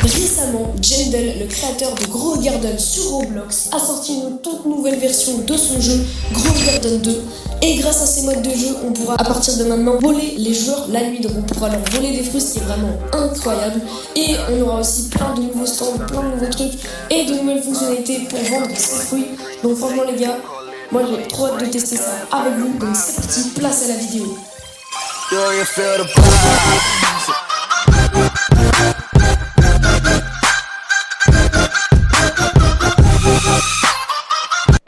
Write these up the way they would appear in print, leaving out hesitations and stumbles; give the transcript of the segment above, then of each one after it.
Récemment, Jendel, le créateur de Grow Garden sur Roblox, a sorti une toute nouvelle version de son jeu Grow Garden 2. Et grâce à ces modes de jeu, on pourra à partir de maintenant voler les joueurs la nuit. Donc on pourra leur voler des fruits, ce qui est vraiment incroyable. Et on aura aussi plein de nouveaux stands, plein de nouveaux trucs et de nouvelles fonctionnalités pour vendre ces fruits. Donc franchement les gars, moi j'ai trop hâte de tester ça avec vous. Donc c'est parti, place à la vidéo.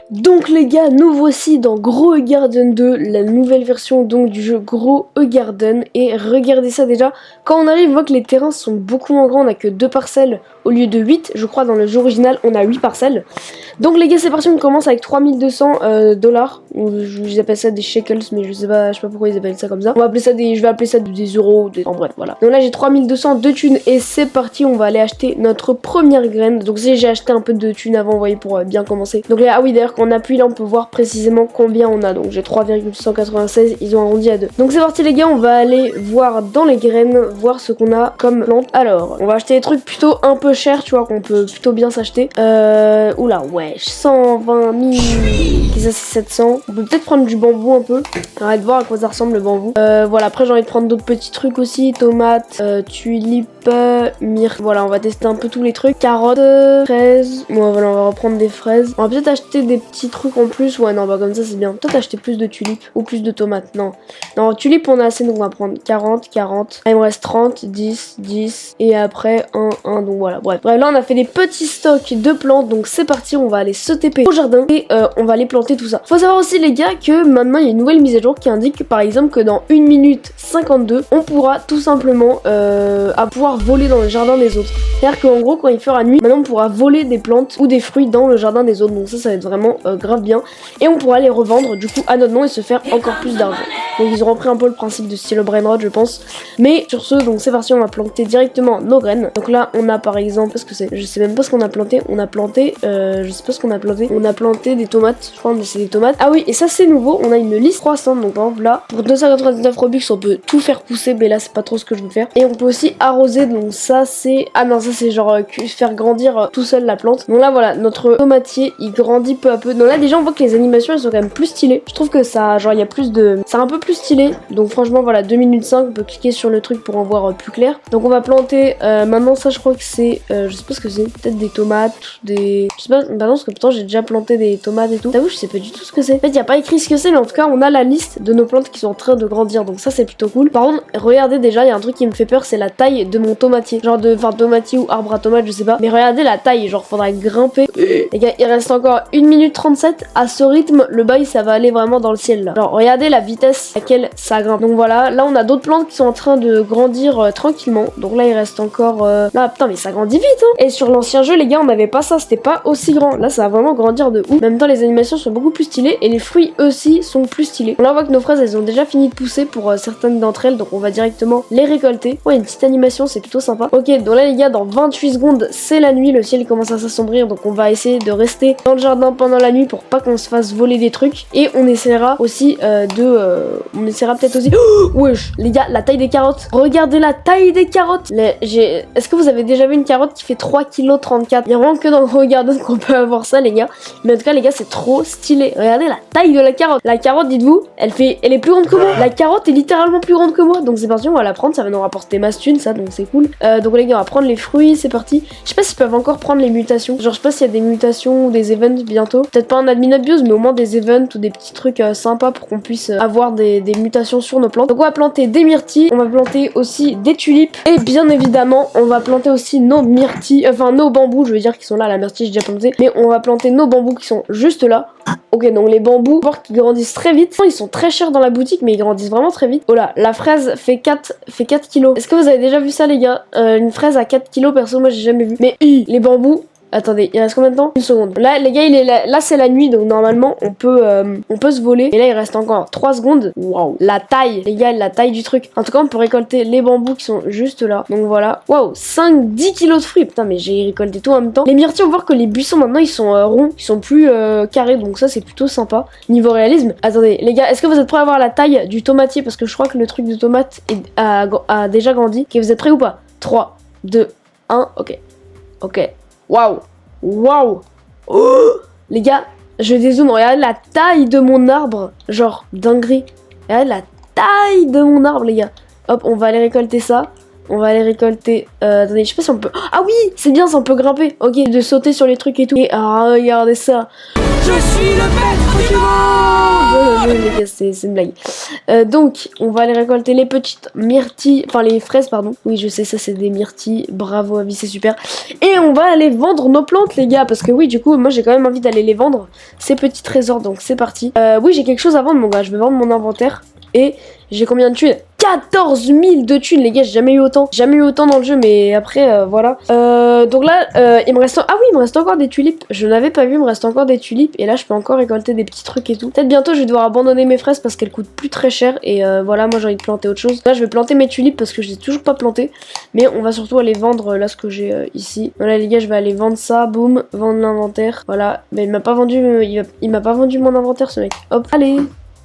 Donc les gars, nous voici dans Grow a Garden 2, la nouvelle version donc du jeu Grow a Garden. Et regardez ça déjà, quand on arrive on voit que les terrains sont beaucoup moins grands, on a que 2 parcelles au lieu de 8, je crois dans le jeu original on a 8 parcelles. Donc les gars c'est parti, on commence avec 3200 dollars, je appelle ça des shekels mais je sais pas pourquoi ils appellent ça comme ça. On va appeler ça je vais appeler ça des euros, en bref voilà. Donc là j'ai 3200 de thunes et c'est parti, on va aller acheter notre première graine. Donc j'ai acheté un peu de thunes avant, vous voyez, pour bien commencer. Donc là, ah oui d'ailleurs quand on appuie là on peut voir précisément combien on a, donc j'ai 3,196, ils ont arrondi à 2. Donc c'est parti les gars, on va aller voir dans les graines, voir ce qu'on a comme plante. Alors on va acheter des trucs plutôt un peu chers, tu vois, qu'on peut plutôt bien s'acheter. Oula ouais, 120 000, et ça c'est 700. On peut peut-être prendre du bambou un peu, arrête de voir à quoi ça ressemble le bambou. Voilà, après j'ai envie de prendre d'autres petits trucs aussi, tomates, tulipes, myrrhe. Voilà, on va tester un peu tous les trucs. Carottes, fraises, bon voilà, on va reprendre des fraises. On va peut-être acheter des petits trucs en plus, ouais non bah comme ça c'est bien. Peut-être acheter plus de tulipes ou plus de tomates, non tulipes on a assez, donc on va prendre 40. Ah, il me reste 30, 10 et après 1, donc voilà, bref là on a fait des petits stocks de plantes, donc c'est parti, on va aller se TP au jardin et on va aller planter tout ça. Faut savoir aussi les gars que maintenant il y a une nouvelle mise à jour qui indique par exemple que dans 1 minute 52 on pourra tout simplement pouvoir voler dans le jardin des autres. C'est-à-dire qu'en gros quand il fera nuit, maintenant on pourra voler des plantes ou des fruits dans le jardin des autres, donc ça va être vraiment grave bien et on pourra les revendre du coup à notre nom et se faire encore plus d'argent. Donc ils auront pris un peu le principe de style Brainrot je pense, mais sur ce donc c'est parti, on va planter directement nos graines. Donc là on a par exemple, qu'est-ce que c'est, je sais même pas ce qu'on a planté, je sais pas ce qu'on a planté, on a planté des tomates, je crois que c'est des tomates. Ah oui, et ça c'est nouveau, on a une liste croissante, donc par exemple là pour 299 Robux on peut tout faire pousser, mais là c'est pas trop ce que je veux faire. Et on peut aussi arroser, donc ça c'est, ah non ça c'est genre faire grandir tout seul la plante. Donc là voilà, notre tomatier il grandit peu à peu. Donc là déjà on voit que les animations elles sont quand même plus stylées, je trouve que ça, genre il y a plus de, c'est un peu plus stylé. Donc franchement voilà, 2 minutes 5, on peut cliquer sur le truc pour en voir plus clair. Donc on va planter, maintenant ça je crois que c'est, je sais pas ce que c'est, peut-être des tomates, des, je sais pas, bah non parce que pourtant j'ai déjà planté des tomates et tout. T'avoue je sais pas du tout ce que c'est. En fait il y a pas écrit ce que c'est, mais en tout cas on a la liste de nos plantes qui sont en train de grandir, donc ça c'est plutôt cool. Par contre regardez déjà, il y a un truc qui me fait peur, c'est la taille de mon tomatier, genre tomatier ou arbre à tomate je sais pas, mais regardez la taille, genre faudrait grimper. Les gars il reste encore 1 minute 37, à ce rythme le bail ça va aller vraiment dans le ciel là. Genre regardez la vitesse à laquelle ça grimpe. Donc voilà, là on a d'autres plantes qui sont en train de grandir tranquillement. Donc là il reste encore là putain mais ça grandit vite hein. Et sur l'ancien jeu les gars on avait pas ça, c'était pas aussi grand. Là ça va vraiment grandir de ouf. En même temps les animations sont beaucoup plus stylées et les fruits aussi sont plus stylés. Là on voit que nos fraises elles ont déjà fini de pousser pour certaines d'entre elles, donc on va directement les récolter. Ouais, une petite animation, c'est plutôt sympa. Ok, donc là les gars dans 28 secondes c'est la nuit, le ciel commence à s'assombrir, donc on va essayer de rester dans le jardin pendant la nuit pour pas qu'on se fasse voler des trucs. Et on essaiera aussi on essaiera peut-être aussi, oh, wesh les gars, la taille des carottes, regardez la taille des carottes. Est-ce que vous avez déjà vu une carotte qui fait 3,34 kg? Il y a vraiment que dans le Garden qu'on peut avoir ça les gars, mais en tout cas les gars c'est trop stylé. Regardez la taille de la carotte. La carotte, dites-vous, elle est plus grande que moi. La carotte est littéralement plus grande que moi, donc c'est parti, on va la prendre, ça va nous rapporter masse thune ça, donc c'est cool. Donc les gars on va prendre les fruits, c'est parti. Je sais pas s'ils peuvent encore prendre les mutations, genre je sais pas s'il y a des mutations ou des events bientôt, peut-être pas en admin abuse mais au moins des events ou des petits trucs sympas pour qu'on puisse avoir des mutations sur nos plantes. Donc on va planter des myrtilles, on va planter aussi des tulipes et bien évidemment on va planter aussi nos myrtilles, enfin nos bambous je veux dire qui sont là, la myrtille j'ai déjà planté, mais on va planter nos bambous qui sont juste là. Ok, donc les bambous, voir qu'ils grandissent très vite. Ils sont très chers dans la boutique, mais ils grandissent vraiment très vite. Oh là, la fraise fait 4 kilos. Est-ce que vous avez déjà vu ça, les gars? Une fraise à 4 kilos, perso, moi j'ai jamais vu. Mais les bambous. Attendez, il reste combien de temps? Une seconde. Là, les gars, il est là c'est la nuit, donc normalement, on peut se voler. Et là, il reste encore 3 secondes. Waouh, la taille, les gars, la taille du truc. En tout cas, on peut récolter les bambous qui sont juste là. Donc voilà. Waouh, 10 kilos de fruits. Putain, mais j'ai récolté tout en même temps. Les myrtilles, on voit que les buissons maintenant, ils sont ronds, ils sont plus carrés. Donc ça, c'est plutôt sympa. Niveau réalisme. Attendez, les gars, est-ce que vous êtes prêts à voir la taille du tomatier? Parce que je crois que le truc de tomate a déjà grandi. Ok, vous êtes prêts ou pas? 3, 2, 1, ok. Ok. Waouh. Waouh. Oh, les gars, je dézoome. Regardez la taille de mon arbre. Genre, dinguerie. Regardez la taille de mon arbre, les gars. Hop, on va aller récolter ça. On va aller récolter... attendez, je sais pas si on peut... Ah oui, c'est bien, ça on peut grimper. Ok, de sauter sur les trucs et tout. Et regardez ça. Je suis le maître du monde. Les gars, c'est une blague. Donc, on va aller récolter les petites myrtilles, enfin les fraises, pardon. Oui, je sais, ça c'est des myrtilles. Bravo, Abby, c'est super. Et on va aller vendre nos plantes, les gars, parce que oui, du coup, moi j'ai quand même envie d'aller les vendre, ces petits trésors. Donc, c'est parti. Oui, j'ai quelque chose à vendre, mon gars. Je vais vendre mon inventaire. Et j'ai combien de thunes? 14 000 de thunes, les gars, j'ai jamais eu autant. Jamais eu autant dans le jeu, mais après, voilà. Donc là, il me reste... Ah oui, il me reste encore des tulipes. Je n'avais pas vu, il me reste encore des tulipes. Et là, je peux encore récolter des petits trucs et tout. Peut-être bientôt, je vais devoir abandonner mes fraises parce qu'elles coûtent plus très cher. Et voilà, moi, j'ai envie de planter autre chose. Là, je vais planter mes tulipes parce que je les ai toujours pas plantées. Mais on va surtout aller vendre, là, ce que j'ai ici. Voilà, les gars, je vais aller vendre ça. Boum, vendre l'inventaire. Voilà. Mais il m'a pas vendu... Il m'a pas vendu mon inventaire, ce mec. Hop, allez.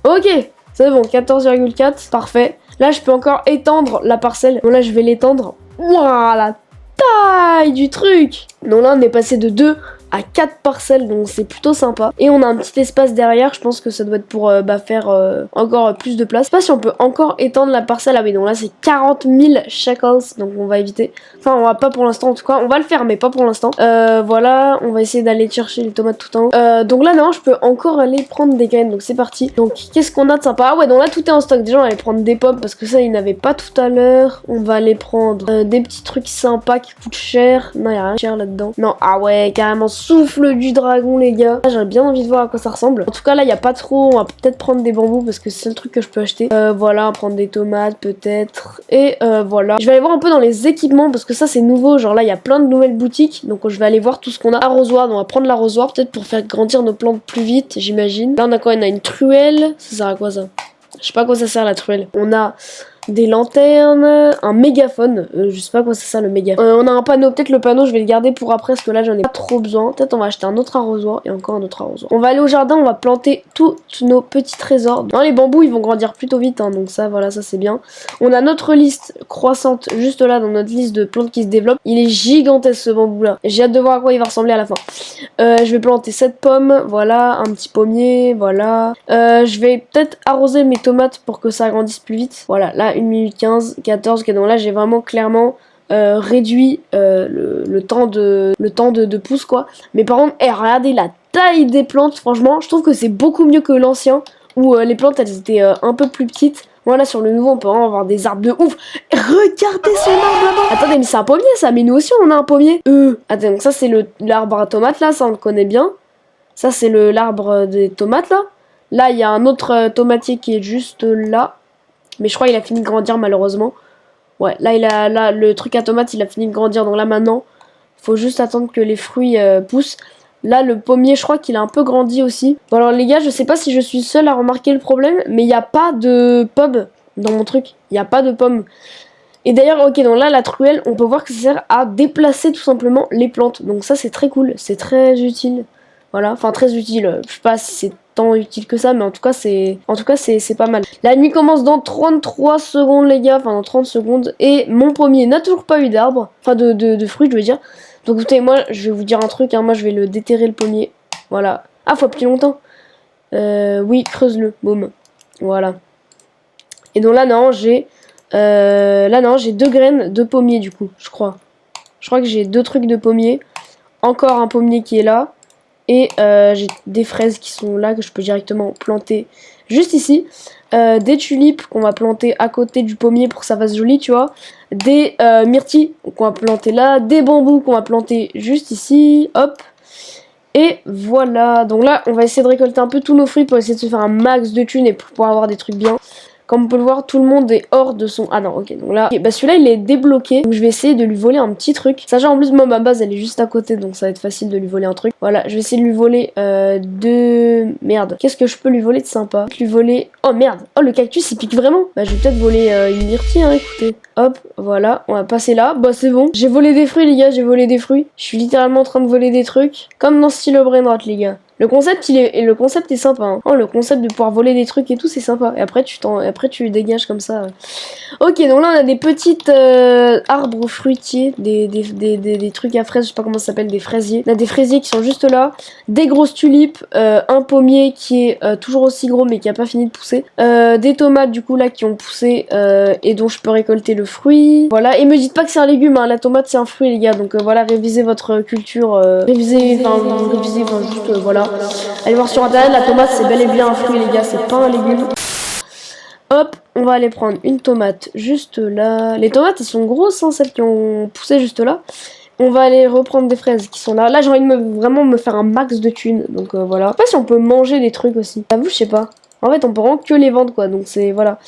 Ok. C'est bon, 14,4, parfait. Là, je peux encore étendre la parcelle. Donc là, je vais l'étendre. Waouh, la taille du truc. Donc là, on est passé de 2 à 4 parcelles, donc c'est plutôt sympa. Et on a un petit espace derrière, je pense que ça doit être pour faire encore plus de place. Je sais pas si on peut encore étendre la parcelle. Ah oui, donc là, c'est 40 000 shekels, donc on va éviter. Enfin, on va pas pour l'instant, en tout cas. On va le faire, mais pas pour l'instant. Voilà, on va essayer d'aller chercher les tomates tout en haut. Donc là, non, je peux encore aller prendre des graines, donc c'est parti. Donc, qu'est-ce qu'on a de sympa? Ah ouais, donc là, tout est en stock. Déjà, on va aller prendre des pommes, parce que ça, il n'avait pas tout à l'heure. On va aller prendre des petits trucs sympas qui coûtent cher. Non, il y a rien de cher là-dedans. Non, ah ouais, carrément souffle du dragon, les gars. J'ai bien envie de voir à quoi ça ressemble. En tout cas, là, il n'y a pas trop. On va peut-être prendre des bambous parce que c'est le truc que je peux acheter. Voilà, prendre des tomates peut-être. Et voilà. Je vais aller voir un peu dans les équipements parce que ça, c'est nouveau. Genre là, il y a plein de nouvelles boutiques. Donc, je vais aller voir tout ce qu'on a. Arrosoir, donc on va prendre l'arrosoir peut-être pour faire grandir nos plantes plus vite, j'imagine. Là, on a quoi? On a une truelle. Ça sert à quoi ça? Je sais pas à quoi ça sert la truelle. On a des lanternes, un mégaphone, je sais pas à quoi ça sert le mégaphone. On a un panneau, peut-être le panneau je vais le garder pour après parce que là j'en ai pas trop besoin. Peut-être on va acheter un autre arrosoir et encore un autre arrosoir. On va aller au jardin, on va planter tous nos petits trésors. Non, les bambous ils vont grandir plutôt vite hein, donc ça voilà, ça c'est bien. On a notre liste croissante juste là dans notre liste de plantes qui se développent. Il est gigantesque ce bambou là. J'ai hâte de voir à quoi il va ressembler à la fin. Je vais planter 7 pommes, voilà, un petit pommier, voilà. Je vais peut-être arroser mes tomates pour que ça grandisse plus vite. Voilà, là 1 minute 15, 14, ok, donc là j'ai vraiment clairement réduit le temps de pousse quoi. Mais par contre, regardez la taille des plantes, franchement, je trouve que c'est beaucoup mieux que l'ancien où les plantes elles étaient un peu plus petites. Voilà, sur le nouveau, on peut vraiment avoir des arbres de ouf. Regardez son arbre là-bas. Attendez, mais c'est un pommier ça, mais nous aussi on a un pommier. Attends, donc ça c'est l'arbre à tomates là, ça on le connaît bien. Ça c'est l'arbre des tomates là. Là il y a un autre tomatier qui est juste là. Mais je crois qu'il a fini de grandir malheureusement. Ouais, là le truc à tomates il a fini de grandir. Donc là maintenant, faut juste attendre que les fruits poussent. Là le pommier je crois qu'il a un peu grandi aussi. Bon alors les gars, je sais pas si je suis seule à remarquer le problème, mais il n'y a pas de pommes dans mon truc. Il n'y a pas de pommes. Et d'ailleurs, ok, donc là la truelle, on peut voir que ça sert à déplacer tout simplement les plantes. Donc ça c'est très cool, c'est très utile. Voilà, enfin très utile. Je sais pas si c'est tant utile que ça, mais en tout cas c'est pas mal. La nuit commence dans 33 secondes les gars, enfin dans 30 secondes. Et mon pommier n'a toujours pas eu d'arbre, enfin de fruits je veux dire. Donc écoutez, moi je vais vous dire un truc, hein, moi je vais le déterrer le pommier. Voilà. Ah, faut appuyer longtemps. Oui, creuse-le, boum. Voilà. Et donc là non, j'ai 2 graines de pommier du coup, je crois. Je crois que j'ai 2 trucs de pommier. Encore un pommier qui est là. Et j'ai des fraises qui sont là que je peux directement planter juste ici. Des tulipes qu'on va planter à côté du pommier pour que ça fasse joli, tu vois. Des myrtilles qu'on va planter là. Des bambous qu'on va planter juste ici. Hop. Et voilà. Donc là, on va essayer de récolter un peu tous nos fruits pour essayer de se faire un max de thunes et pour pouvoir avoir des trucs bien. Comme on peut le voir, tout le monde est hors de son... Ah non, ok, donc là... Okay, bah celui-là, il est débloqué. Donc je vais essayer de lui voler un petit truc. Sachant en plus, moi, ma base, elle est juste à côté. Donc ça va être facile de lui voler un truc. Voilà, je vais essayer de lui voler Merde. Qu'est-ce que je peux lui voler de sympa? Lui voler... Oh merde. Oh, le cactus, il pique vraiment. Bah je vais peut-être voler une myrtille, hein, écoutez. Hop, voilà. On va passer là. Bah c'est bon. J'ai volé des fruits, les gars. J'ai volé des fruits. Je suis littéralement en train de voler des trucs. Comme dans Style Brainrot, les gars. Le concept est sympa. Hein. Oh, le concept de pouvoir voler des trucs et tout, c'est sympa. Et après, tu dégages comme ça. Ok, donc là, on a des petites arbres fruitiers, des trucs à fraises, je sais pas comment ça s'appelle, des fraisiers. On a des fraisiers qui sont juste là, des grosses tulipes, un pommier qui est toujours aussi gros mais qui a pas fini de pousser, des tomates du coup là qui ont poussé et dont je peux récolter le fruit. Voilà, et me dites pas que c'est un légume, hein. La tomate c'est un fruit les gars, donc voilà, révisez votre culture, révisez, juste voilà. Allez voir sur internet, la tomate c'est bel et bien un fruit les gars, c'est pas un légume. Hop, on va aller prendre une tomate juste là. Les tomates elles sont grosses, hein, celles qui ont poussé juste là. On va aller reprendre des fraises qui sont là. Là j'ai envie de vraiment me faire un max de thunes, donc voilà. Je sais pas si on peut manger des trucs aussi. J'avoue, je sais pas. En fait on peut vraiment que les vendre quoi, donc c'est voilà.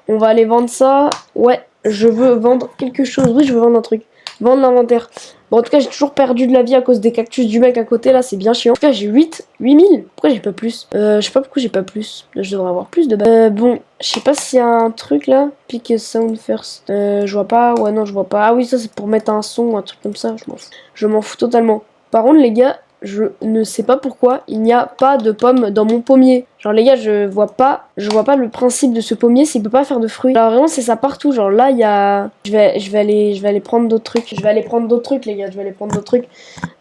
On va aller vendre ça. Ouais, je veux vendre quelque chose. Oui, je veux vendre un truc. Vendre l'inventaire. Bon, en tout cas, j'ai toujours perdu de la vie à cause des cactus du mec à côté, là, c'est bien chiant. En tout cas, j'ai 8000. Pourquoi j'ai pas plus? Je sais pas pourquoi j'ai pas plus. Là, je devrais avoir plus de base. Bon, je sais pas s'il y a un truc, là. Pick a sound first. Je vois pas. Ouais, non, je vois pas. Ah oui, ça, c'est pour mettre un son, un truc comme ça. Je m'en fous. Je m'en fous totalement. Par contre, les gars, je ne sais pas pourquoi il n'y a pas de pommes dans mon pommier. Genre les gars, je vois pas le principe de ce pommier s'il peut pas faire de fruits. Alors vraiment c'est ça partout. Genre là il y a, je vais aller prendre d'autres trucs. Je vais aller prendre d'autres trucs les gars. Je vais aller prendre d'autres trucs.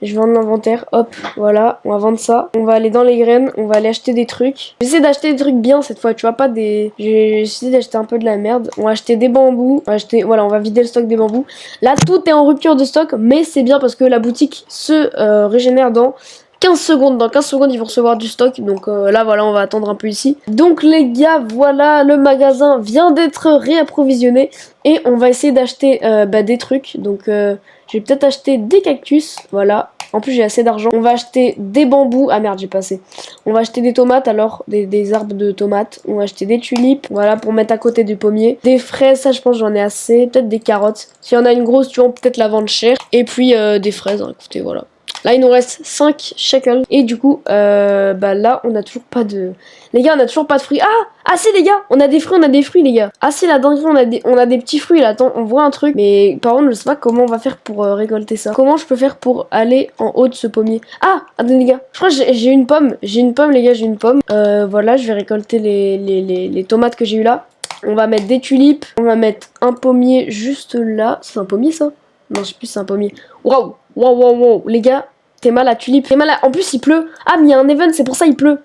Je vais vendre l'inventaire. Hop, voilà, on va vendre ça. On va aller dans les graines. On va aller acheter des trucs. J'essaie d'acheter des trucs bien cette fois. Tu vois pas des. J'ai essayé d'acheter un peu de la merde. On va acheter des bambous. On va acheter, voilà, on va vider le stock des bambous. Là tout est en rupture de stock, mais c'est bien parce que la boutique se régénère dans 15 secondes. Dans 15 secondes, ils vont recevoir du stock. Donc là, voilà, on va attendre un peu ici. Donc les gars, voilà, le magasin vient d'être réapprovisionné. Et on va essayer d'acheter des trucs. Donc je vais peut-être acheter des cactus. Voilà. En plus, j'ai assez d'argent. On va acheter des bambous. Ah merde, j'ai pas assez. On va acheter des tomates, alors des arbres de tomates. On va acheter des tulipes. Voilà, pour mettre à côté du pommier. Des fraises, ça, je pense, j'en ai assez. Peut-être des carottes. S'il y en a une grosse, tu vois, peut-être la vendre cher. Et puis des fraises, hein, écoutez, voilà. Là, il nous reste 5 shekels. Et du coup, là, on a toujours pas de... Les gars, on a toujours pas de fruits. Ah si, les gars, on a des fruits, les gars. Ah si, la dinguerie, on a des petits fruits, là. Attends, on voit un truc. Mais par contre, je sais pas comment on va faire pour récolter ça. Comment je peux faire pour aller en haut de ce pommier? Ah, attendez, les gars. Je crois que j'ai une pomme. J'ai une pomme, les gars, j'ai une pomme. Voilà, je vais récolter les tomates que j'ai eu là. On va mettre des tulipes. On va mettre un pommier juste là. C'est un pommier, ça? Non, je sais plus, c'est un pommier. Waouh, waouh, les gars. T'es mal à tulipe. T'es mal à... En plus, il pleut. Ah, mais il y a un event, c'est pour ça, il pleut.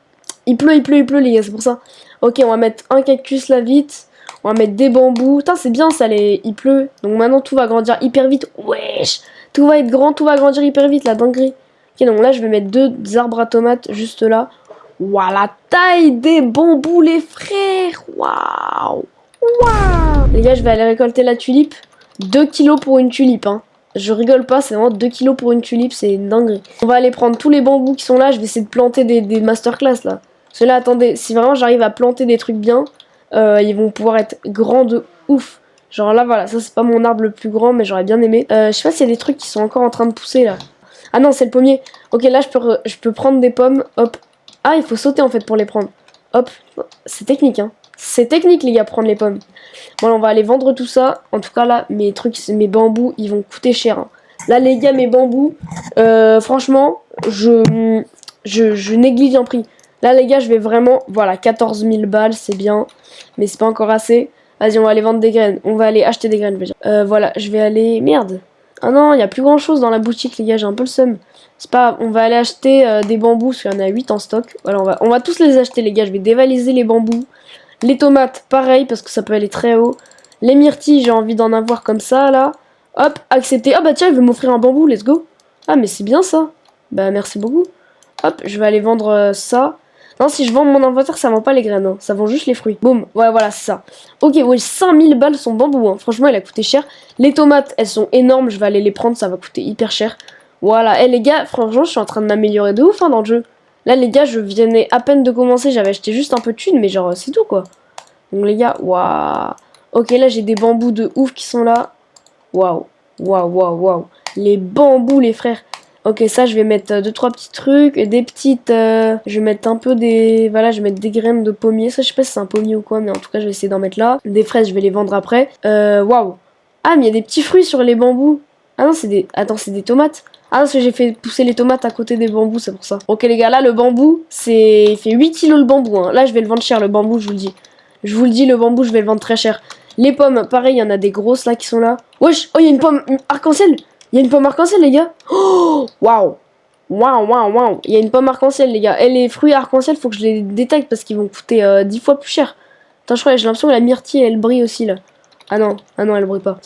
Il pleut, les gars, c'est pour ça. Ok, on va mettre un cactus là, vite. On va mettre des bambous. Putain, c'est bien, ça, il pleut. Donc maintenant, tout va grandir hyper vite. Wesh. Tout va être grand, tout va grandir hyper vite, la dinguerie. Ok, donc là, je vais mettre 2 arbres à tomates juste là. Waouh, la taille des bambous, les frères. Waouh. Waouh. Les gars, je vais aller récolter la tulipe. 2 kilos pour une tulipe, hein. Je rigole pas, c'est vraiment 2 kilos pour une tulipe, c'est une dinguerie. On va aller prendre tous les bambous qui sont là, je vais essayer de planter des masterclass là. Parce que là, attendez, si vraiment j'arrive à planter des trucs bien, ils vont pouvoir être grands de ouf. Genre là, voilà, ça c'est pas mon arbre le plus grand, mais j'aurais bien aimé. Je sais pas s'il y a des trucs qui sont encore en train de pousser là. Ah non, c'est le pommier. Ok, là je peux prendre des pommes, hop. Ah, il faut sauter en fait pour les prendre. Hop, c'est technique hein. C'est technique les gars, prendre les pommes. Bon, on va aller vendre tout ça. En tout cas là, mes bambous, ils vont coûter cher. Hein. Là les gars, mes bambous, franchement, je néglige un prix. Là les gars, je vais vraiment, voilà, 14 000 balles, c'est bien. Mais c'est pas encore assez. Vas-y, on va aller vendre des graines. On va aller acheter des graines, je veux dire. Voilà, je vais aller... Merde. Ah non, il n'y a plus grand chose dans la boutique les gars, j'ai un peu le seum. C'est pas... On va aller acheter des bambous, parce qu'il y en a 8 en stock. Voilà, on va tous les acheter les gars, je vais dévaliser les bambous. Les tomates, pareil, parce que ça peut aller très haut. Les myrtilles, j'ai envie d'en avoir comme ça, là. Hop, accepter. Ah bah tiens, il veut m'offrir un bambou, let's go. Ah mais c'est bien ça. Bah merci beaucoup. Hop, je vais aller vendre ça. Non, si je vends mon inventaire, ça vend pas les graines, hein. Ça vend juste les fruits. Boum, ouais, voilà, c'est ça. Ok, oui, 5000 balles son bambou, hein. Franchement, il a coûté cher. Les tomates, elles sont énormes, je vais aller les prendre, ça va coûter hyper cher. Voilà, les gars, franchement, je suis en train de m'améliorer de ouf, hein, dans le jeu. Là, les gars, je venais à peine de commencer, j'avais acheté juste un peu de thunes, mais genre, c'est tout, quoi. Donc, les gars, waouh. Ok, là, j'ai des bambous de ouf qui sont là. Waouh, waouh. Les bambous, les frères. Ok, ça, je vais mettre 2-3 petits trucs, des petites... je vais mettre un peu des... Voilà, je vais mettre des graines de pommier. Ça, je sais pas si c'est un pommier ou quoi, mais en tout cas, je vais essayer d'en mettre là. Des fraises, je vais les vendre après. Waouh. Ah, mais il y a des petits fruits sur les bambous. Ah non, c'est des... Attends, c'est des tomates. Ah, parce que j'ai fait pousser les tomates à côté des bambous, c'est pour ça. Ok les gars, là, le bambou, c'est... Il fait 8 kilos le bambou, hein. Là, je vais le vendre cher, le bambou, je vous le dis. Je vous le dis, le bambou, je vais le vendre très cher. Les pommes, pareil, il y en a des grosses, là, qui sont là. Wesh, oh, il y a une pomme arc-en-ciel. Il y a une pomme arc-en-ciel, les gars. Oh, waouh. Waouh, waouh, waouh. Il y a une pomme arc-en-ciel, les gars. Et les fruits arc-en-ciel, faut que je les détecte parce qu'ils vont coûter 10 fois plus cher. Attends, je crois, j'ai l'impression que la myrtille, elle brille aussi, là. Ah non, elle brille pas.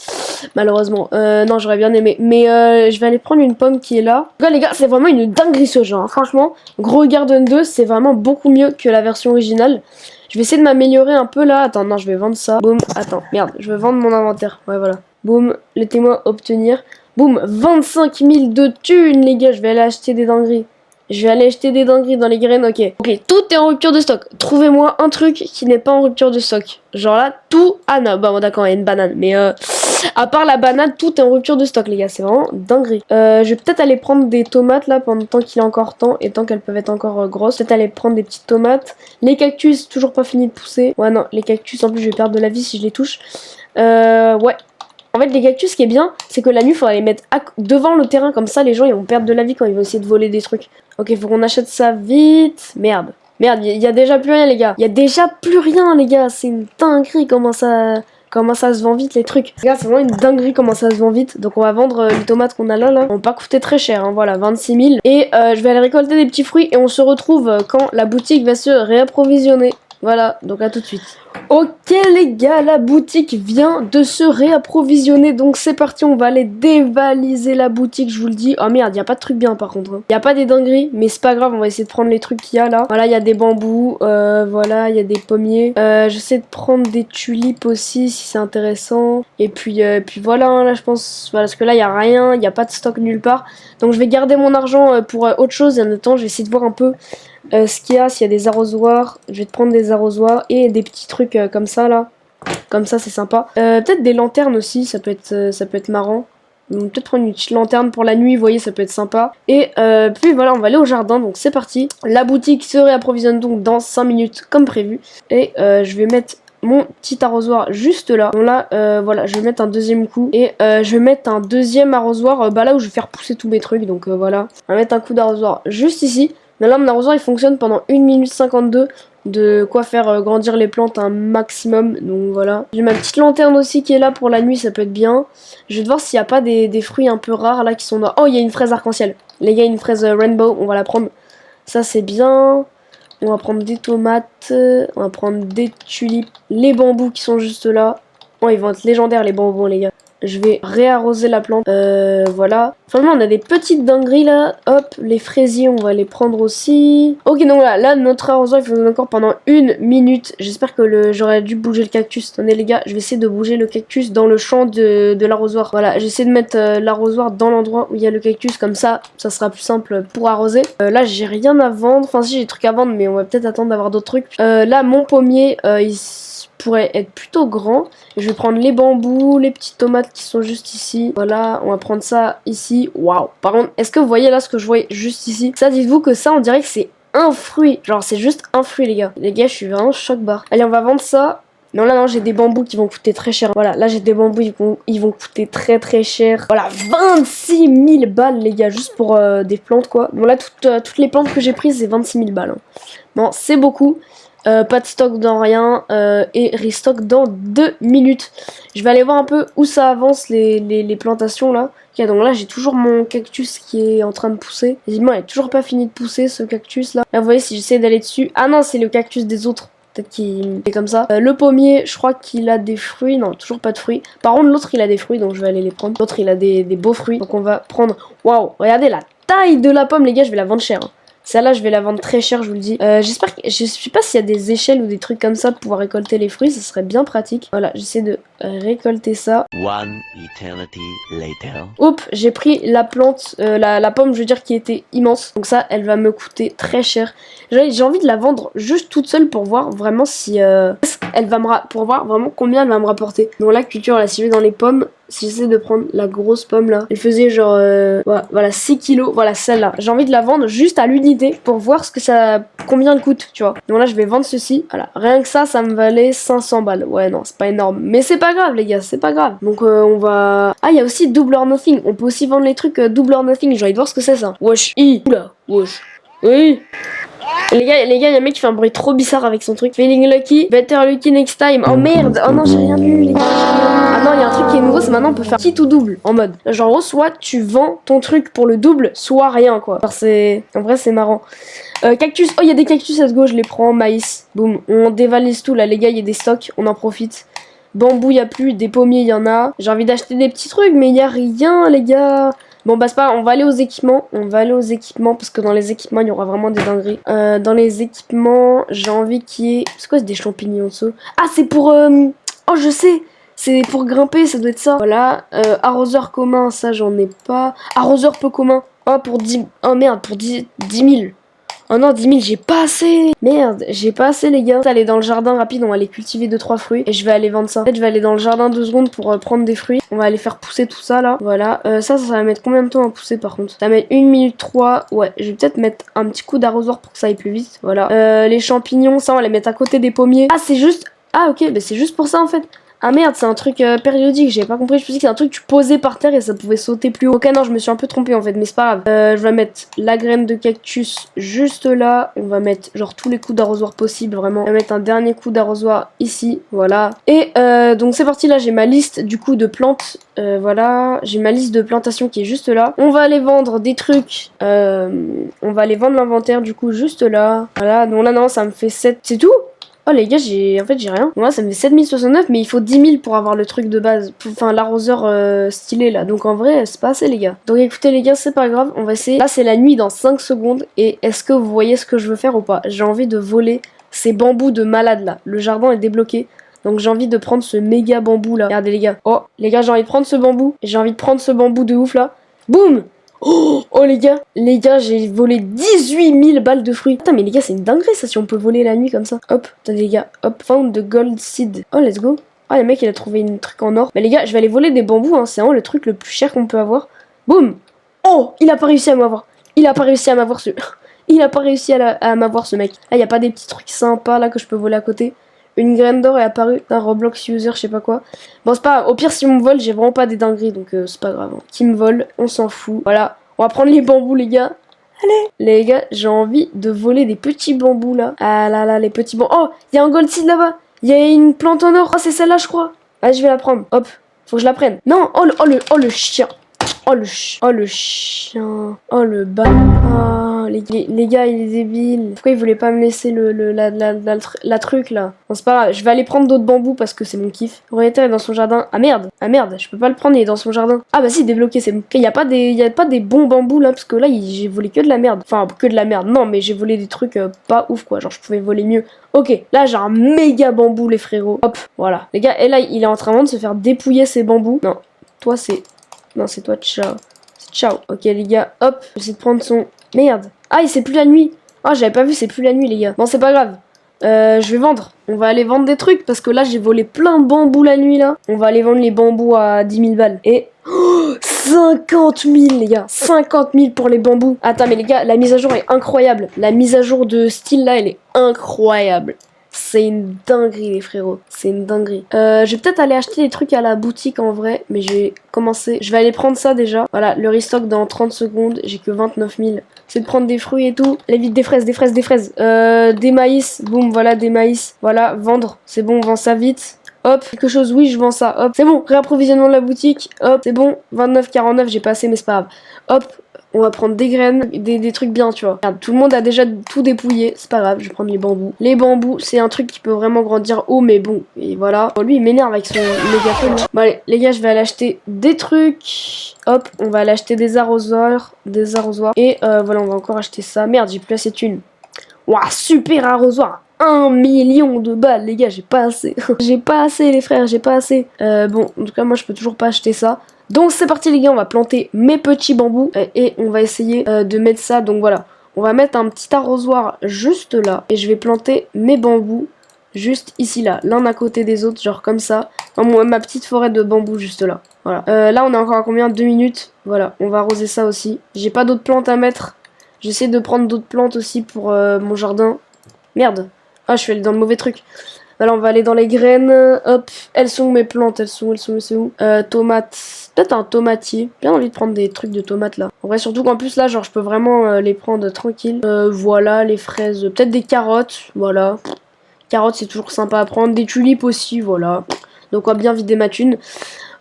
Malheureusement. Non, j'aurais bien aimé. Mais je vais aller prendre une pomme qui est là. En tout cas, les gars, c'est vraiment une dinguerie ce jeu. Hein. Franchement, Grow Garden 2, c'est vraiment beaucoup mieux que la version originale. Je vais essayer de m'améliorer un peu là. Attends, non, je vais vendre ça. Boum, attends, merde, je vais vendre mon inventaire. Ouais, voilà. Boum, laissez-moi obtenir. Boum, 25 000 de thunes, les gars. Je vais aller acheter des dingueries. Je vais aller acheter des dingueries dans les graines, ok. Ok, tout est en rupture de stock. Trouvez-moi un truc qui n'est pas en rupture de stock. Genre là, tout... Ah non, bah d'accord, il y a une banane. Mais à part la banane, tout est en rupture de stock, les gars. C'est vraiment dinguerie. Je vais peut-être aller prendre des tomates là pendant tant qu'il est encore temps et tant qu'elles peuvent être encore grosses. Peut-être aller prendre des petites tomates. Les cactus, toujours pas fini de pousser. Ouais, non, les cactus, en plus, je vais perdre de la vie si je les touche. Ouais. En fait, les cactus, ce qui est bien, c'est que la nuit, il faudra les mettre devant le terrain. Comme ça, les gens, ils vont perdre de la vie quand ils vont essayer de voler des trucs. Ok, faut qu'on achète ça vite. Merde. Merde, il y a déjà plus rien, les gars. Il y a déjà plus rien, les gars. C'est une dinguerie comment ça se vend vite, les trucs. Les gars, c'est vraiment une dinguerie comment ça se vend vite. Donc, on va vendre les tomates qu'on a là. Elles vont pas coûter très cher, hein. Voilà, 26 000. Et je vais aller récolter des petits fruits. Et on se retrouve quand la boutique va se réapprovisionner. Voilà, donc à tout de suite. Ok les gars, la boutique vient de se réapprovisionner, donc c'est parti, on va aller dévaliser la boutique, je vous le dis. Oh merde, il n'y a pas de trucs bien par contre. Il n'y a pas des dingueries, mais c'est pas grave, on va essayer de prendre les trucs qu'il y a là. Voilà, il y a des bambous, voilà, il y a des pommiers. J'essaie de prendre des tulipes aussi, si c'est intéressant. Et puis voilà, hein, là je pense, voilà, parce que là il n'y a rien, il n'y a pas de stock nulle part. Donc je vais garder mon argent pour autre chose, et en même temps je vais essayer de voir un peu ce qu'il y a, s'il y a des arrosoirs. Je vais te prendre des arrosoirs et des petits trucs comme ça là. Comme ça c'est sympa. Peut-être des lanternes aussi, ça peut être marrant. Donc peut-être prendre une petite lanterne pour la nuit, vous voyez, ça peut être sympa. Et puis voilà, on va aller au jardin, donc c'est parti. La boutique se réapprovisionne donc dans 5 minutes comme prévu. Et je vais mettre mon petit arrosoir juste là. Donc là, voilà, je vais mettre un deuxième coup. Et je vais mettre un deuxième arrosoir là où je vais faire pousser tous mes trucs. Donc voilà, on va mettre un coup d'arrosoir juste ici. Mais là, mon arrosoir, il fonctionne pendant 1 minute 52. De quoi faire grandir les plantes un maximum. Donc voilà. J'ai ma petite lanterne aussi qui est là pour la nuit, ça peut être bien. Je vais voir s'il n'y a pas des fruits un peu rares là qui sont noirs. Oh, il y a une fraise arc-en-ciel. Les gars, une fraise rainbow, on va la prendre. Ça, c'est bien. On va prendre des tomates. On va prendre des tulipes. Les bambous qui sont juste là. Oh, ils vont être légendaires les bambous, les gars. Je vais réarroser la plante. Voilà. Franchement, on a des petites dingueries là. Hop, les fraisiers, on va les prendre aussi. Ok, donc là notre arrosoir, il fonctionne encore pendant 1 minute. J'espère que j'aurais dû bouger le cactus. Attendez, les gars, je vais essayer de bouger le cactus dans le champ de l'arrosoir. Voilà, j'essaie de mettre l'arrosoir dans l'endroit où il y a le cactus. Comme ça sera plus simple pour arroser. Là, j'ai rien à vendre. Enfin, si, j'ai des trucs à vendre, mais on va peut-être attendre d'avoir d'autres trucs. Là, mon pommier, il pourrait être plutôt grand. Je vais prendre les bambous, les petites tomates qui sont juste ici. Voilà, on va prendre ça ici. Waouh. Par contre, est-ce que vous voyez là ce que je voyais juste ici? Ça, dites-vous que ça, on dirait que c'est un fruit. Genre, c'est juste un fruit, les gars. Les gars, je suis vraiment choc-barre. Allez, on va vendre ça. Non, là, non, j'ai des bambous qui vont coûter très cher. Voilà, là, j'ai des bambous, ils vont coûter très très cher. Voilà, 26 000 balles, les gars, juste pour des plantes, quoi. Bon, là, toutes les plantes que j'ai prises, c'est 26 000 balles. Hein. Non, c'est beaucoup. Pas de stock dans rien et restock dans 2 minutes. Je vais aller voir un peu où ça avance les plantations là. Ok, donc là j'ai toujours mon cactus qui est en train de pousser. Visiblement il n'est toujours pas fini de pousser ce cactus là. Là vous voyez si j'essaie d'aller dessus. Ah non c'est le cactus des autres. Peut-être qu'il est comme ça. Le pommier je crois qu'il a des fruits. Non toujours pas de fruits. Par contre l'autre il a des fruits donc je vais aller les prendre. L'autre il a des beaux fruits. Donc on va prendre. Waouh regardez la taille de la pomme les gars je vais la vendre cher. Hein. Celle-là, je vais la vendre très cher, je vous le dis. J'espère que... Je sais pas s'il y a des échelles ou des trucs comme ça pour pouvoir récolter les fruits. Ça serait bien pratique. Voilà, j'essaie de récolter ça. One eternity later. Hop, j'ai pris la plante, la pomme, je veux dire, qui était immense. Donc ça, elle va me coûter très cher. J'ai envie de la vendre juste toute seule pour voir vraiment si... elle va pour voir vraiment combien elle va me rapporter. Donc la culture, là, si je vais dans les pommes... Si j'essaie de prendre la grosse pomme là, elle faisait genre voilà 6 kilos, voilà celle-là. J'ai envie de la vendre juste à l'unité pour voir combien elle coûte, tu vois. Donc là je vais vendre ceci, voilà. Rien que ça me valait 500 balles. Ouais non, c'est pas énorme, mais c'est pas pas grave les gars, c'est pas grave. Donc on va... Ah, il y a aussi Double or Nothing. On peut aussi vendre les trucs Double or Nothing. J'ai envie de voir ce que c'est ça. Wesh, oula, wesh. Oui. Les gars, il y a un mec qui fait un bruit trop bizarre avec son truc. Feeling lucky, better lucky next time. Oh merde, oh non, j'ai rien lu, les gars. Ah non, il y a un truc qui est nouveau, c'est maintenant on peut faire kit ou double en mode. Genre, en gros, soit tu vends ton truc pour le double, soit rien quoi. Genre, c'est. En vrai, c'est marrant. Cactus, oh, il y a des cactus, let's go, je les prends. Maïs, boum. On dévalise tout là, les gars, il y a des stocks, on en profite. Bambou, il y a plus, des pommiers, il y en a. J'ai envie d'acheter des petits trucs, mais il y a rien, les gars. Bon bah c'est pas, on va aller aux équipements, parce que dans les équipements il y aura vraiment des dingueries. Dans les équipements, j'ai envie qu'il y ait... C'est quoi, c'est des champignons dessous? Ah, c'est pour... Oh, je sais, c'est pour grimper, ça doit être ça. Voilà, arroseur commun, ça j'en ai pas. Arroseur peu commun, oh pour 10... Oh merde, pour 10 000. Oh non, 10 000, j'ai pas assez. Merde, j'ai pas assez, les gars. Aller dans le jardin rapide, on va aller cultiver 2-3 fruits. Et je vais aller vendre ça. En fait, je vais aller dans le jardin 2 secondes pour prendre des fruits. On va aller faire pousser tout ça, là. Voilà. Ça va mettre combien de temps à pousser, par contre? Ça va mettre 1 minute 3. Ouais, je vais peut-être mettre un petit coup d'arrosoir pour que ça aille plus vite. Voilà. Les champignons, ça, on va les mettre à côté des pommiers. Ah, c'est juste... Ah, ok, bah c'est juste pour ça, en fait. Ah merde, c'est un truc périodique, j'ai pas compris, je pensais que c'est un truc que tu posais par terre et ça pouvait sauter plus haut. Ok, non, je me suis un peu trompée en fait, mais c'est pas grave. Je vais mettre la graine de cactus juste là. On va mettre genre tous les coups d'arrosoir possibles, vraiment. On va mettre un dernier coup d'arrosoir ici, voilà. Et donc c'est parti, là j'ai ma liste du coup de plantes. Voilà, j'ai ma liste de plantations qui est juste là. On va aller vendre des trucs. On va aller vendre l'inventaire du coup juste là. Voilà, donc là non, ça me fait 7, c'est tout. Oh les gars, en fait j'ai rien. Moi ça me fait 7069, mais il faut 10 000 pour avoir le truc de base. Enfin l'arroseur stylé là. Donc en vrai c'est pas assez les gars. Donc écoutez les gars, c'est pas grave, on va essayer. Là c'est la nuit dans 5 secondes. Et est-ce que vous voyez ce que je veux faire ou pas? J'ai envie de voler ces bambous de malade là. Le jardin est débloqué. Donc j'ai envie de prendre ce méga bambou là. Regardez les gars. Oh les gars, j'ai envie de prendre ce bambou. J'ai envie de prendre ce bambou de ouf là. Boum! Oh les gars, j'ai volé 18 000 balles de fruits. Attends mais les gars, c'est une dinguerie ça si on peut voler la nuit comme ça. Hop, attendez les gars, hop, found the gold seed. Oh let's go. Ah le mec il a trouvé une truc en or. Mais les gars, je vais aller voler des bambous, hein. C'est vraiment le truc le plus cher qu'on peut avoir. Boum. Oh, il a pas réussi à m'avoir. Il a pas réussi à m'avoir ce... Il a pas réussi à m'avoir ce mec. Là y a pas des petits trucs sympas là que je peux voler à côté. Une graine d'or est apparue d'un Roblox user, je sais pas quoi. Bon, c'est pas grave. Au pire, si on me vole, j'ai vraiment pas des dingueries, donc c'est pas grave. Hein. Qui me vole, on s'en fout. Voilà, on va prendre les bambous, les gars. Allez, les gars, j'ai envie de voler des petits bambous là. Ah là là, les petits bambous. Oh, il y a un gold seed là-bas. Il y a une plante en or. Oh, c'est celle-là, je crois. Ah, je vais la prendre. Hop, faut que je la prenne. Non, oh le chien. Oh le chien. Oh le bas. Oh les gars, il est débile. Pourquoi il voulait pas me laisser la truc là? Bon, c'est pas grave, je vais aller prendre d'autres bambous parce que c'est mon kiff. Propriétaire est dans son jardin. Ah merde, je peux pas le prendre, il est dans son jardin. Ah bah si, débloqué, c'est bon. Ok, y a pas des bons bambous là parce que là j'ai volé que de la merde. Enfin, que de la merde. Non, mais j'ai volé des trucs pas ouf quoi. Genre je pouvais voler mieux. Ok, là j'ai un méga bambou les frérots. Hop, voilà. Les gars, et là il est en train de se faire dépouiller ses bambous. Non, toi c'est... Non, c'est toi, ciao. Ciao. Ok, les gars, hop. J'essaie de prendre son... Merde. Ah, c'est plus la nuit. Ah, j'avais pas vu, c'est plus la nuit, les gars. Bon, c'est pas grave. Je vais vendre. On va aller vendre des trucs parce que là, j'ai volé plein de bambous la nuit, là. On va aller vendre les bambous à 10 000 balles. Et... Oh, 50 000, les gars. 50 000 pour les bambous. Attends, mais les gars, la mise à jour est incroyable. La mise à jour de style, là, elle est incroyable. C'est une dinguerie les frérots, c'est une dinguerie. Je vais peut-être aller acheter des trucs à la boutique en vrai, mais je vais commencer. Je vais aller prendre ça déjà. Voilà, le restock dans 30 secondes, j'ai que 29 000. C'est de prendre des fruits et tout. Allez vite, des fraises. Des maïs, boum, voilà des maïs. Voilà, vendre, c'est bon, on vend ça vite. Hop, quelque chose, oui, je vends ça. Hop, c'est bon, réapprovisionnement de la boutique. Hop, c'est bon, 29,49, j'ai pas assez, mais c'est pas grave. Hop. On va prendre des graines, des trucs bien, tu vois. Regarde, tout le monde a déjà tout dépouillé. C'est pas grave, je vais prendre les bambous. Les bambous, c'est un truc qui peut vraiment grandir haut, mais bon. Et voilà. Bon, lui, il m'énerve avec son mégaphone. Bon, allez, les gars, je vais aller acheter des trucs. Hop, on va aller acheter des arrosoirs. Et voilà, on va encore acheter ça. Merde, j'ai plus assez de thunes. Ouah, super arrosoir. 1 million de balles, les gars, j'ai pas assez. J'ai pas assez, les frères, j'ai pas assez. Bon, en tout cas, moi, je peux toujours pas acheter ça. Donc c'est parti les gars, on va planter mes petits bambous et on va essayer de mettre ça. Donc voilà, on va mettre un petit arrosoir juste là et je vais planter mes bambous juste ici là, l'un à côté des autres, genre comme ça. Enfin, ma petite forêt de bambous juste là. Voilà. Là on est encore à combien? 2 minutes. Voilà, on va arroser ça aussi. J'ai pas d'autres plantes à mettre. J'essaie de prendre d'autres plantes aussi pour mon jardin. Merde. Ah, je suis allée dans le mauvais truc. Voilà, on va aller dans les graines. Hop, elles sont où mes plantes? C'est où? Tomates. Peut-être un tomatier. J'ai bien envie de prendre des trucs de tomates là. En vrai, surtout qu'en plus là, genre, je peux vraiment les prendre tranquille. Voilà, les fraises. Peut-être des carottes. Voilà. Carottes, c'est toujours sympa à prendre. Des tulipes aussi, voilà. Donc, on va bien vider ma thune.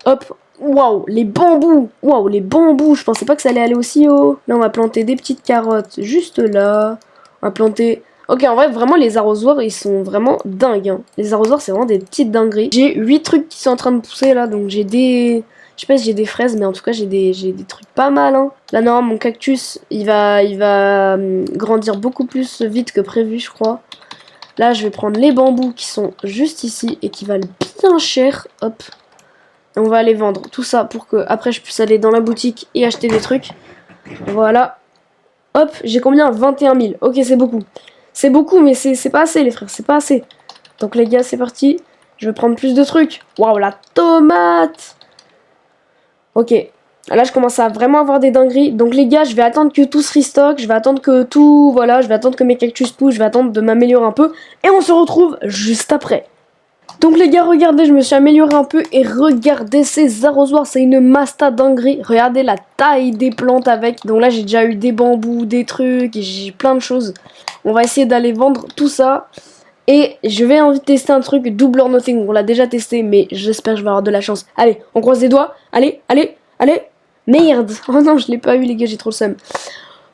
Hop. Waouh, les bambous. Waouh, les bambous. Je pensais pas que ça allait aller aussi haut. Là, on va planter des petites carottes juste là. On va planter... Ok, en vrai, vraiment, les arrosoirs, ils sont vraiment dingues. Hein. Les arrosoirs, c'est vraiment des petites dingueries. J'ai 8 trucs qui sont en train de pousser, là. Donc, j'ai des... Je sais pas si j'ai des fraises, mais en tout cas, j'ai des trucs pas mal. Hein. Là, non, mon cactus, il va grandir beaucoup plus vite que prévu, je crois. Là, je vais prendre les bambous qui sont juste ici et qui valent bien cher. Hop. Et on va aller vendre tout ça pour que après je puisse aller dans la boutique et acheter des trucs. Voilà. Hop, j'ai combien? 21 000. Ok, c'est beaucoup. C'est beaucoup, mais c'est pas assez, les frères, c'est pas assez. Donc, les gars, c'est parti. Je vais prendre plus de trucs. Waouh, la tomate! Ok. Là, je commence à vraiment avoir des dingueries. Donc, les gars, je vais attendre que tout se restock. Je vais attendre que tout... Voilà, je vais attendre que mes cactus poussent. Je vais attendre de m'améliorer un peu. Et on se retrouve juste après. Donc les gars, regardez, je me suis amélioré un peu et regardez ces arrosoirs, c'est une masta dinguerie. Regardez la taille des plantes avec. Donc là, j'ai déjà eu des bambous, des trucs, j'ai plein de choses. On va essayer d'aller vendre tout ça. Et je vais envie de tester un truc double or nothing. On l'a déjà testé, mais j'espère que je vais avoir de la chance. Allez, on croise les doigts. Allez, allez, allez. Merde. Oh non, je l'ai pas eu les gars, j'ai trop le seum.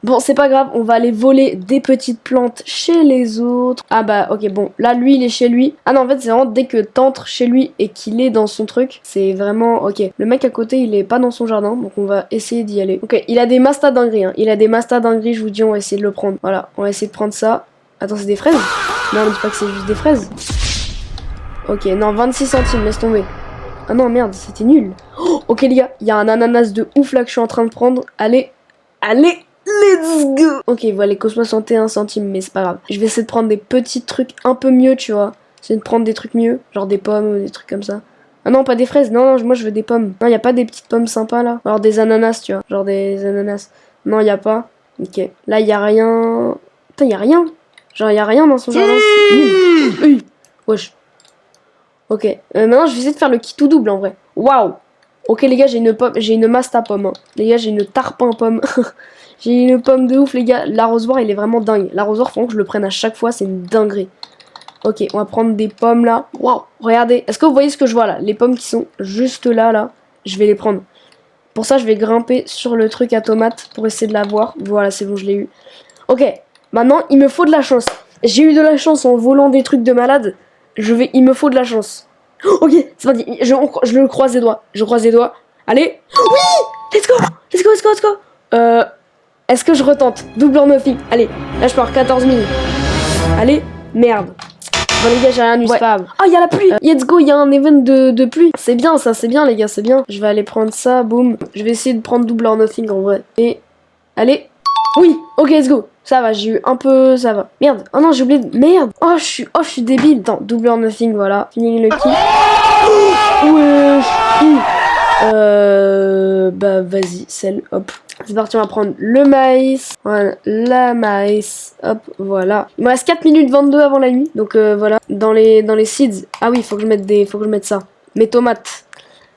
Bon, c'est pas grave, on va aller voler des petites plantes chez les autres. Ah bah, ok, bon, là, lui, il est chez lui. Ah non, en fait, c'est vraiment dès que t'entres chez lui et qu'il est dans son truc, c'est vraiment... Ok, le mec à côté, il est pas dans son jardin, donc on va essayer d'y aller. Ok, il a des mastas dingueries, hein. Il a des mastas dingueries, je vous dis, on va essayer de le prendre. Voilà, on va essayer de prendre ça. Attends, c'est des fraises? Non, ne dis pas que c'est juste des fraises. Ok, non, 26 centimes, laisse tomber. Ah non, merde, c'était nul. Oh, ok, les gars, il y a un ananas de ouf là que je suis en train de prendre. Allez, allez! Let's go! Ok, voilà, les cosmos 61 centimes, mais c'est pas grave. Je vais essayer de prendre des petits trucs un peu mieux, tu vois. Essayer de prendre des trucs mieux, genre des pommes ou des trucs comme ça. Ah non, pas des fraises, non, moi je veux des pommes. Non, y a pas des petites pommes sympas là. Alors des ananas, tu vois, genre des ananas. Non, y a pas. Ok, là y a rien. Putain, y a rien. Genre y a rien dans son jardin. Oui. Wesh. Ok, maintenant je vais essayer de faire le kit tout double en vrai. Waouh! Ok les gars, j'ai une pomme, j'ai une masta pomme. Hein. Les gars, j'ai une tarpin pomme. J'ai une pomme de ouf les gars. L'arrosoir il est vraiment dingue. L'arrosoir faut que je le prenne à chaque fois, c'est une dinguerie. Ok, on va prendre des pommes là. Waouh, regardez. Est-ce que vous voyez ce que je vois là? Les pommes qui sont juste là. Je vais les prendre. Pour ça, je vais grimper sur le truc à tomates pour essayer de l'avoir. Voilà, c'est bon, je l'ai eu. Ok, maintenant il me faut de la chance. J'ai eu de la chance en volant des trucs de malade. Il me faut de la chance. Ok, c'est parti. Je le croise les doigts. Je croise les doigts. Allez. Oui! Let's go! Let's go, let's go, let's go! Est-ce que je retente? Double or nothing. Allez, là je pars 14 000. Allez, merde. Bon les gars, j'ai rien eu, c'est pas grave. Ah, il y a la pluie. Let's go, il y a un event de pluie. C'est bien ça, c'est bien les gars, c'est bien. Je vais aller prendre ça, boum. Je vais essayer de prendre double or nothing en vrai. Et, allez. Oui, ok, let's go. Ça va, j'ai eu un peu, ça va. Merde, oh non, j'ai oublié de... Merde. Oh, je suis débile. Attends, double or nothing, voilà. Fini le kill. Wesh. Bah vas-y, celle, hop. C'est parti, on va prendre le maïs. Voilà, la maïs. Hop, voilà. Il me reste 4 minutes 22 avant la nuit. Donc voilà. Dans les seeds. Ah oui, faut que je mette ça. Mes tomates.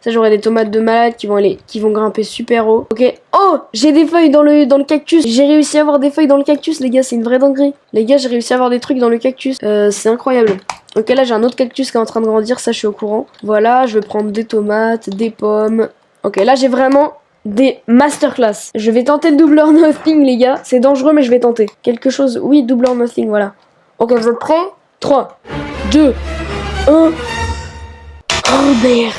Ça, j'aurai des tomates de malade qui vont grimper super haut. Ok. Oh, j'ai des feuilles dans le cactus. J'ai réussi à avoir des feuilles dans le cactus, les gars. C'est une vraie dinguerie. Les gars, j'ai réussi à avoir des trucs dans le cactus. C'est incroyable. Ok, là, j'ai un autre cactus qui est en train de grandir. Ça, je suis au courant. Voilà, je vais prendre des tomates, des pommes. Ok, là, j'ai vraiment des masterclass. Je vais tenter le double or nothing, les gars. C'est dangereux, mais je vais tenter. Quelque chose... Oui, double or nothing, voilà. Ok, vous êtes prêts? 3, 2, 1... Oh, merde.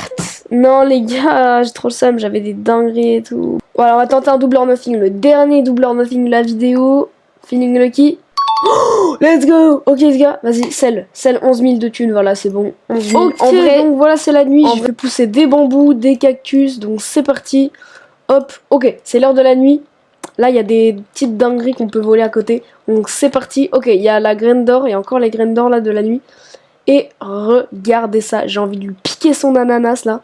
Non les gars, j'ai trop le seum, j'avais des dingueries et tout. Voilà, on va tenter un double or nothing, le dernier double or nothing de la vidéo. Feeling lucky. Oh, let's go. Ok les gars, vas-y, celle 11 000 de thunes, voilà c'est bon. 11 000. Okay, en vrai, donc voilà c'est la nuit, je vais pousser des bambous, des cactus, donc c'est parti. Hop, ok, c'est l'heure de la nuit. Là il y a des petites dingueries qu'on peut voler à côté, donc c'est parti. Ok, il y a la graine d'or, il y a encore les graines d'or là de la nuit. Et regardez ça, j'ai envie de lui piquer son ananas là.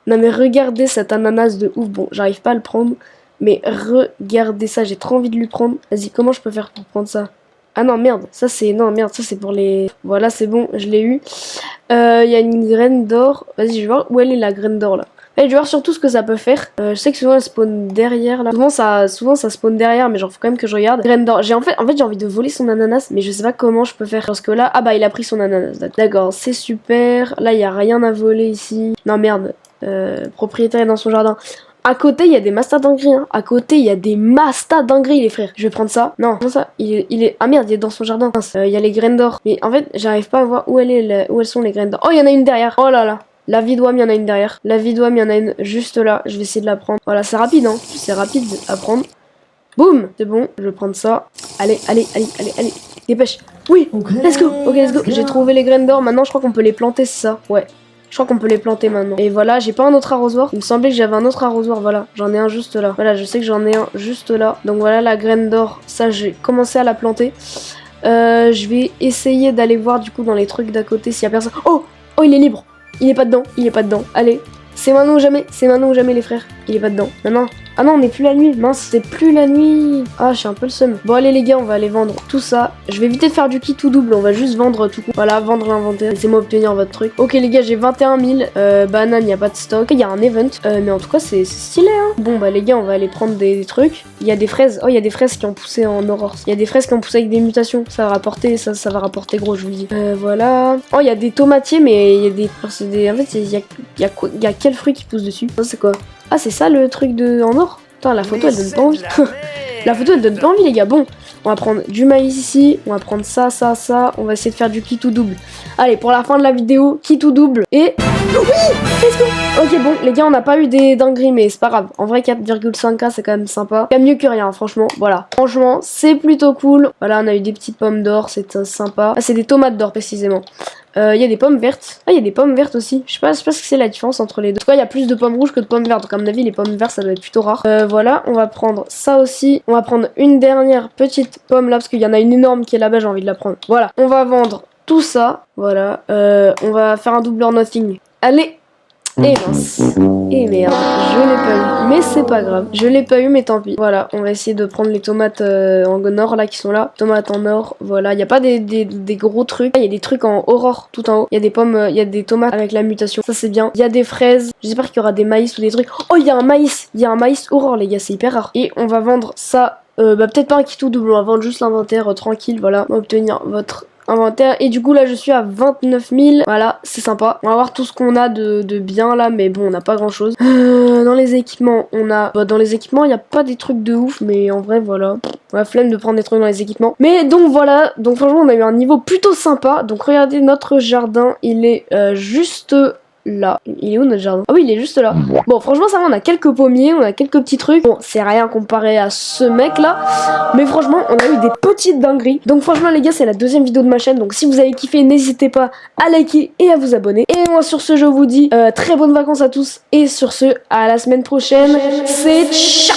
Non mais regardez cet ananas de ouf. Bon, j'arrive pas à le prendre. Mais regardez ça, j'ai trop envie de lui prendre. Vas-y, comment je peux faire pour prendre ça? Ah non, merde, ça c'est... Non, merde, ça c'est pour les... Voilà, c'est bon, je l'ai eu. Il y a une graine d'or. Vas-y, je vais voir où elle est la graine d'or là. Et je vais voir surtout ce que ça peut faire. Je sais que souvent elle spawn derrière là. Souvent ça spawn derrière, mais genre faut quand même que je regarde. Graine d'or. En fait j'ai envie de voler son ananas, mais je sais pas comment je peux faire. Parce que là, ah bah il a pris son ananas. D'accord, c'est super. Là il y a rien à voler ici. Non merde. Propriétaire est dans son jardin. À côté, il y a des mastas dingueries, hein. À côté, il y a des mastas dingueries, les frères. Je vais prendre ça. Non, non ça. Il est... Ah merde, il est dans son jardin. Il y a les graines d'or. Mais en fait, j'arrive pas à voir où elles sont les graines d'or. Oh, il y en a une derrière. Oh là là. La vie d'ouam, il y en a une derrière. La vie d'ouam, il y en a une juste là. Je vais essayer de la prendre. Voilà, c'est rapide, hein. C'est rapide à prendre. Boum. C'est bon. Je vais prendre ça. Allez. Dépêche. Oui. Let's go. Ok, let's go. J'ai trouvé les graines d'or. Maintenant, je crois qu'on peut les planter, c'est ça. Ouais. Je crois qu'on peut les planter maintenant. Et voilà, j'ai pas un autre arrosoir. Il me semblait que j'avais un autre arrosoir. Voilà, j'en ai un juste là. Voilà, je sais que j'en ai un juste là. Donc voilà, la graine d'or. Ça, j'ai commencé à la planter. Je vais essayer d'aller voir du coup dans les trucs d'à côté s'il y a personne. Oh, il est libre. Il est pas dedans. Allez, c'est maintenant ou jamais. C'est maintenant ou jamais, les frères. Il est pas dedans. Non. Ah non, on n'est plus la nuit. Mince, c'est plus la nuit. Ah, j'ai un peu le seum. Bon, allez les gars, on va aller vendre tout ça. Je vais éviter de faire du kit tout double. On va juste vendre tout. Voilà, vendre l'inventaire. Laissez-moi obtenir votre truc. Ok les gars, j'ai 21 000. Banane, il n'y a pas de stock. Il y a un event. Mais en tout cas, c'est stylé, hein. Bon, bah les gars, on va aller prendre des trucs. Il y a des fraises. Oh, il y a des fraises qui ont poussé en aurore. Il y a des fraises qui ont poussé avec des mutations. Ça va rapporter, ça va rapporter gros, je vous le dis. Voilà. Oh, il y a des tomatiers, mais il y a des... En fait, il y a quel fruit qui pousse dessus? Ça, c'est quoi? Ah, c'est ça le truc en or? Putain, la photo elle donne pas envie. La photo elle donne pas envie, les gars. Bon, on va prendre du maïs ici. On va prendre ça. On va essayer de faire du kit ou double. Allez, pour la fin de la vidéo, kit ou double. Et... Oui, let's go. Ok, bon, les gars, on n'a pas eu des dingueries, mais c'est pas grave. En vrai, 4,5K, c'est quand même sympa. C'est mieux que rien, franchement. Voilà. Franchement, c'est plutôt cool. Voilà, on a eu des petites pommes d'or, c'est sympa. Ah, c'est des tomates d'or, précisément. Il y a des pommes vertes. Ah, il y a des pommes vertes aussi. Je sais pas ce que c'est la différence entre les deux. En tout cas, il y a plus de pommes rouges que de pommes vertes. Donc, à mon avis, les pommes vertes, ça doit être plutôt rare. Voilà, on va prendre ça aussi. On va prendre une dernière petite pomme là, parce qu'il y en a une énorme qui est là-bas, j'ai envie de la prendre. Voilà, on va vendre tout ça. Voilà, on va faire un double or nothing. Allez. Et mince. Et merde, je l'ai pas eu. Mais c'est pas grave. Je l'ai pas eu, mais tant pis. Voilà, on va essayer de prendre les tomates en or là qui sont là. Tomates en or, voilà. Il n'y a pas des gros trucs. Il y a des trucs en aurore tout en haut. Il y a des pommes, il y a des tomates avec la mutation. Ça c'est bien. Il y a des fraises. J'espère qu'il y aura des maïs ou des trucs. Oh, il y a un maïs. Il y a un maïs aurore, les gars. C'est hyper rare. Et on va vendre ça. Bah peut-être pas un kit ou double. On va vendre juste l'inventaire tranquille. Voilà. On va obtenir votre inventaire et du coup là je suis à 29 000. Voilà, c'est sympa. On va voir tout ce qu'on a de bien là, mais bon, on n'a pas grand chose. Dans les équipements, on a... Bah, dans les équipements, il n'y a pas des trucs de ouf, mais en vrai, voilà. On a flemme de prendre des trucs dans les équipements. Mais donc voilà, donc franchement, on a eu un niveau plutôt sympa. Donc regardez, notre jardin, il est juste... là. Il est où notre jardin? Ah oui, il est juste là. Bon, franchement, ça va, on a quelques pommiers, on a quelques petits trucs. Bon, c'est rien comparé à ce mec là. Mais franchement, on a eu des petites dingueries. Donc franchement, les gars, c'est la deuxième vidéo de ma chaîne. Donc si vous avez kiffé, n'hésitez pas à liker et à vous abonner. Et moi, sur ce, je vous dis très bonnes vacances à tous. Et sur ce, à la semaine prochaine. C'est ciao!